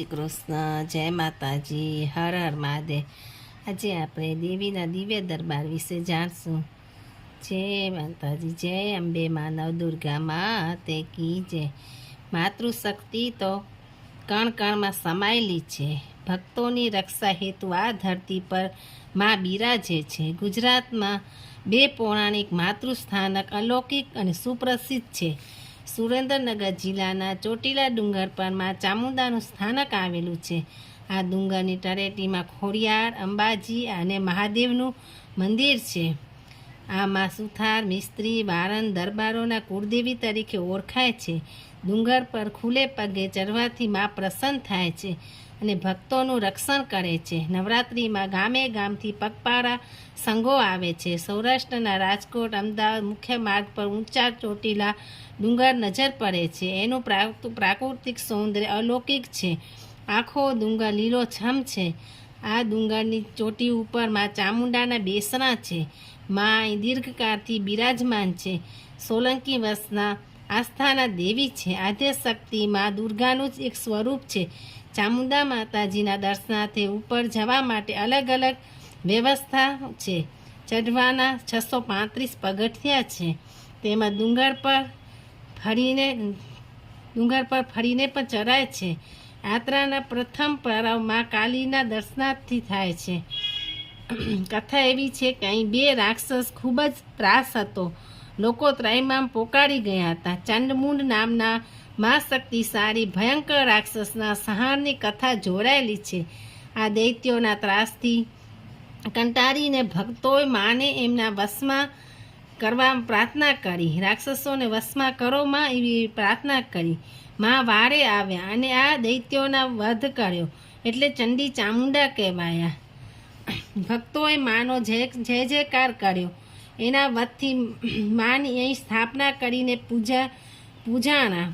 શ્રી કૃષ્ણ, જય માતાજી, હર હર મહાદેવ। આજે આપણે દેવીના દિવ્ય દરબાર વિશે જાણશું। જય માતાજી, જય અંબે માં, નવદુર્ગા માતે કી જય। માતૃશક્તિ તો કણ કણમાં સમાયેલી છે। ભક્તોની રક્ષા હેતુ આ ધરતી પર માં બિરાજે છે। ગુજરાતમાં બે પૌરાણિક માતૃસ્થાનક અલૌકિક અને સુપ્રસિદ્ધ છે। સુરેન્દ્રનગર જિલ્લાના ચોટીલા ડુંગર પર માં ચામુંડાનું સ્થાનક આવેલું છે। આ ડુંગરની તળેટીમાં ખોડિયાર, અંબાજી અને મહાદેવનું મંદિર છે। આ માં સુથાર, મિસ્ત્રી, વારન દરબારોના કુળદેવી તરીકે ઓળખાય છે। ડુંગર પર ખુલ્લે પગે ચડવાથી માં પ્રસન્ન થાય છે અને ભક્તોનું રક્ષણ કરે છે। નવરાત્રિમાં ગામે ગામથી પગપાળા સંઘો આવે છે। સૌરાષ્ટ્રના રાજકોટ, અમદાવાદ મુખ્ય માર્ગ પર ઊંચા ચોટીલા ડુંગર નજર પડે છે। એનું પ્રાકૃતિક સૌંદર્ય અલૌકિક છે। આખો ડુંગર લીલોછમ છે। આ ડુંગરની ચોટી ઉપર માં ચામુંડાના બેસણા છે। માં અહીં દીર્ઘકાળથી બિરાજમાન છે। સોલંકી વંશના આસ્થાના દેવી છે। આદ્યશક્તિ માં દુર્ગાનું જ એક સ્વરૂપ છે। ચામુંડા માતાજીના દર્શનાર્થે ઉપર જવા માટે અલગ અલગ વ્યવસ્થા છે। ચઢવાના 635 પગથિયા છે। તેમાં ડુંગર પર ફરીને પણ ચડાય છે। યાત્રાના પ્રથમ પડાવ માં કાલીના દર્શનાર્થથી થાય છે। કથા એવી છે કે અહીં બે રાક્ષસ ખૂબ જ ત્રાસ હતો। લોકો ત્રાહિમામ પોકારી ગયા હતા। ચંડમુંડ નામના મહાશક્તિશાળી ભયંકર રાક્ષસના સંહારની કથા જોડાયેલી છે। આ દૈત્યોના ત્રાસથી કંટાળીને ભક્તોએ માને એમના વશમાં કરવા પ્રાર્થના કરી। રાક્ષસોને વશમાં કરો માં એવી પ્રાર્થના કરી। માં વારે આવ્યા અને આ દૈત્યોના વધ કર્યો એટલે ચંડી ચામુંડા કહેવાયા। ભક્તોએ માનો જય જયકાર કર્યો। એના વધથી માની અહીં સ્થાપના કરીને પૂજાણા।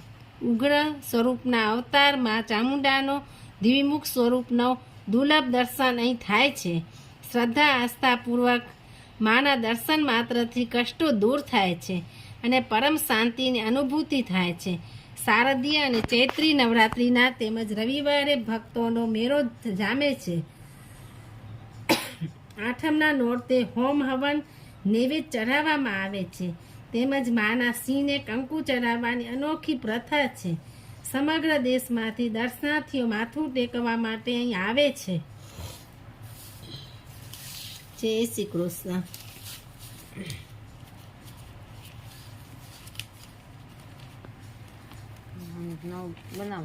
ઉગ્ર સ્વરૂપના અવતારમાં ચામુંડાનો દ્વિમુખ સ્વરૂપનો દુર્લભ દર્શન અહીં થાય છે। શ્રદ્ધા આસ્થાપૂર્વક માના દર્શન માત્રથી કષ્ટો દૂર થાય છે અને પરમ શાંતિની અનુભૂતિ થાય છે। શારદીય અને ચૈત્રી નવરાત્રિના તેમજ રવિવારે ભક્તોનો મેળો જામે છે। આઠમના નોરતે હોમ હવન નૈવેદ્ય ચઢાવવામાં આવે છે તેમજ માના સિંહને કંકુ ચડાવવાની અનોખી પ્રથા છે। સમગ્ર દેશમાંથી દર્શનાર્થીઓ માથું ટેકવા માટે અહીં આવે છે। જય શ્રી કૃષ્ણ। બનાવ